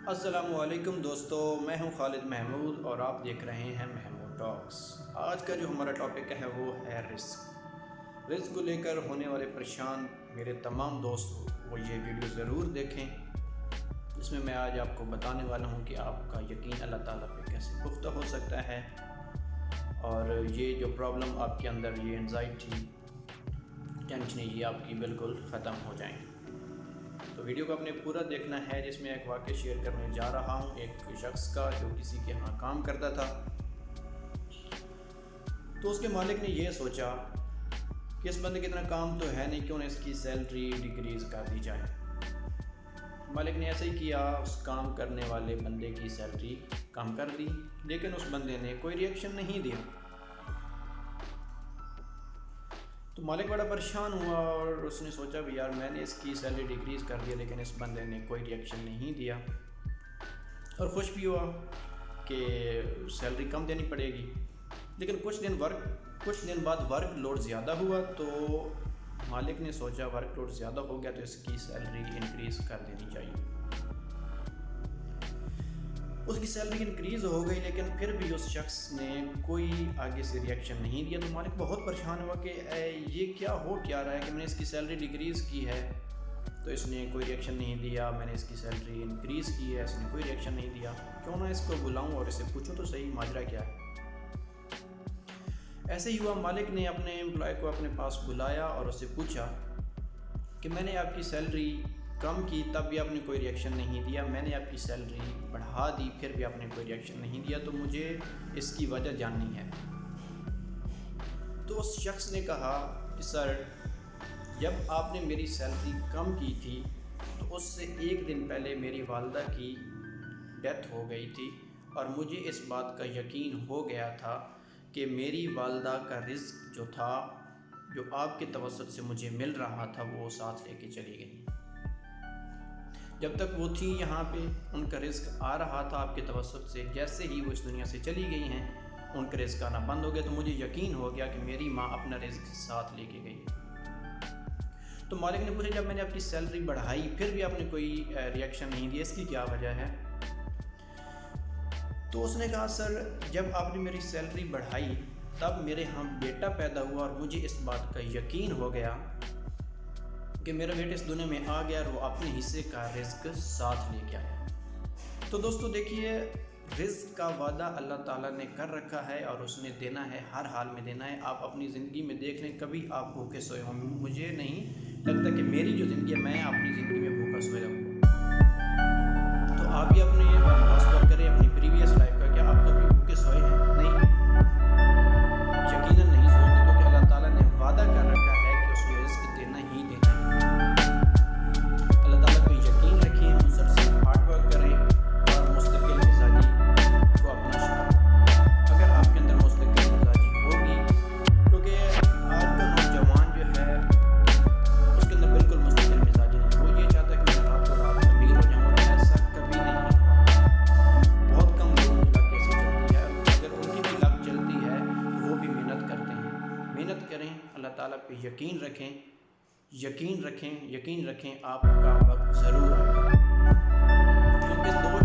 अस्सलामुअलैकुम दोस्तों, मैं हूं खालिद महमूद और आप देख रहे हैं महमूद टॉक्स। आज का जो हमारा टॉपिक है वो है रिस्क। रिस्क को लेकर होने वाले परेशान मेरे तमाम दोस्त वो ये वीडियो ज़रूर देखें, जिसमें मैं आज आपको बताने वाला हूं कि आपका यकीन अल्लाह ताला पे कैसे पुख्ता हो सकता है और ये जो प्रॉब्लम आपके अंदर, ये एंजाइटी, टेंशन, ये आपकी बिल्कुल ख़त्म हो जाएंगी। तो वीडियो को आपने पूरा देखना है, जिसमें एक वाक़या शेयर करने जा रहा हूँ एक शख्स का जो किसी के यहाँ काम करता था। तो उसके मालिक ने यह सोचा कि इस बंदे के इतना काम तो है नहीं, क्यों ना इसकी सैलरी डिक्रीज़ कर दी जाए। मालिक ने ऐसे ही किया, उस काम करने वाले बंदे की सैलरी कम कर दी, लेकिन उस बंदे ने कोई रिएक्शन नहीं दिया। तो मालिक बड़ा परेशान हुआ और उसने सोचा भी यार मैंने इसकी सैलरी डिक्रीज़ कर दिया, लेकिन इस बंदे ने कोई रिएक्शन नहीं दिया। और खुश भी हुआ कि सैलरी कम देनी पड़ेगी। लेकिन कुछ दिन बाद वर्क लोड ज़्यादा हुआ, तो मालिक ने सोचा वर्क लोड ज़्यादा हो गया तो इसकी सैलरी इंक्रीज़ कर देनी चाहिए। उसकी सैलरी इंक्रीज़ हो गई, लेकिन फिर भी उस शख्स ने कोई आगे से रिएक्शन नहीं दिया। तो मालिक बहुत परेशान हुआ कि ये क्या रहा है कि मैंने इसकी सैलरी डिक्रीज़ की है तो इसने कोई रिएक्शन नहीं दिया, मैंने इसकी सैलरी इंक्रीज़ की है, इसने कोई रिएक्शन नहीं दिया। क्यों ना इसको बुलाऊं और इसे पूछूं तो सही माजरा क्या है। ऐसे ही हुआ, मालिक ने अपने एम्प्लॉय को अपने पास बुलाया और उससे पूछा कि मैंने आपकी सैलरी कम की तब भी आपने कोई रिएक्शन नहीं दिया, मैंने आपकी सैलरी बढ़ा दी फिर भी आपने कोई रिएक्शन नहीं दिया, तो मुझे इसकी वजह जाननी है। तो उस शख्स ने कहा कि सर, जब आपने मेरी सैलरी कम की थी तो उससे एक दिन पहले मेरी वालदा की डेथ हो गई थी और मुझे इस बात का यकीन हो गया था कि मेरी वालदा का रिस्क जो था, जो आपके तवस्सुत से मुझे मिल रहा था, वो साथ लेके चली गई। जब तक वो थी यहाँ पे उनका रिस्क आ रहा था आपके तवस्सुत से, जैसे ही वो इस दुनिया से चली गई हैं उनका रिस्क आना बंद हो गया। तो मुझे यकीन हो गया कि मेरी माँ अपना रिस्क साथ लेके गई। तो मालिक ने पूछा, जब मैंने अपनी सैलरी बढ़ाई फिर भी आपने कोई रिएक्शन नहीं दिया, इसकी क्या वजह है? तो उसने कहा, सर, जब आपने मेरी सैलरी बढ़ाई तब मेरे यहाँ बेटा पैदा हुआ और मुझे इस बात का यकीन हो गया कि मेरा बेटा इस दुनिया में आ गया और वो अपने हिस्से का रिस्क साथ लेके आया। तो दोस्तों देखिए, रिस्क का वादा अल्लाह ताला ने कर रखा है और उसने देना है, हर हाल में देना है। आप अपनी ज़िंदगी में देख लें, कभी आप भूखे सोए हों। मुझे नहीं लगता कि मेरी जो ज़िंदगी है, मैं अपनी ज़िंदगी में भूखा सोया हूँ। तो आप भी अपने हौसला करें अपनी प्रीवियस लाइफ का, क्या आप कभी भूखे सोए हैं? नहीं, यकीनन नहीं सोएंगे, क्योंकि अल्लाह ताला ने वादा कर रखा है कि उसने रिस्क देना ही देना है। अल्लाह ताला पे यकीन रखें, मुसलसल हार्ड वर्क करें और मुस्तकिल मिजाजी को अपना अगर आपके अंदर मुस्तकिल मिजाजी होगी, क्योंकि आज का नौजवान जो है उसके अंदर बिल्कुल मुस्तकिल मिजाजी नहीं। वो ये चाहता है कि मैं रात को रात अमीर हो जाऊँ, और ऐसा कभी नहीं होगा। बहुत कम लोगों की लक ऐसी चलती है, अगर उनकी भी लक चलती है तो वो भी मेहनत करते हैं। मेहनत करें, अल्लाह ताला पे यकीन रखें, यकीन रखें, आपका वक्त ज़रूर आएगा। क्योंकि दो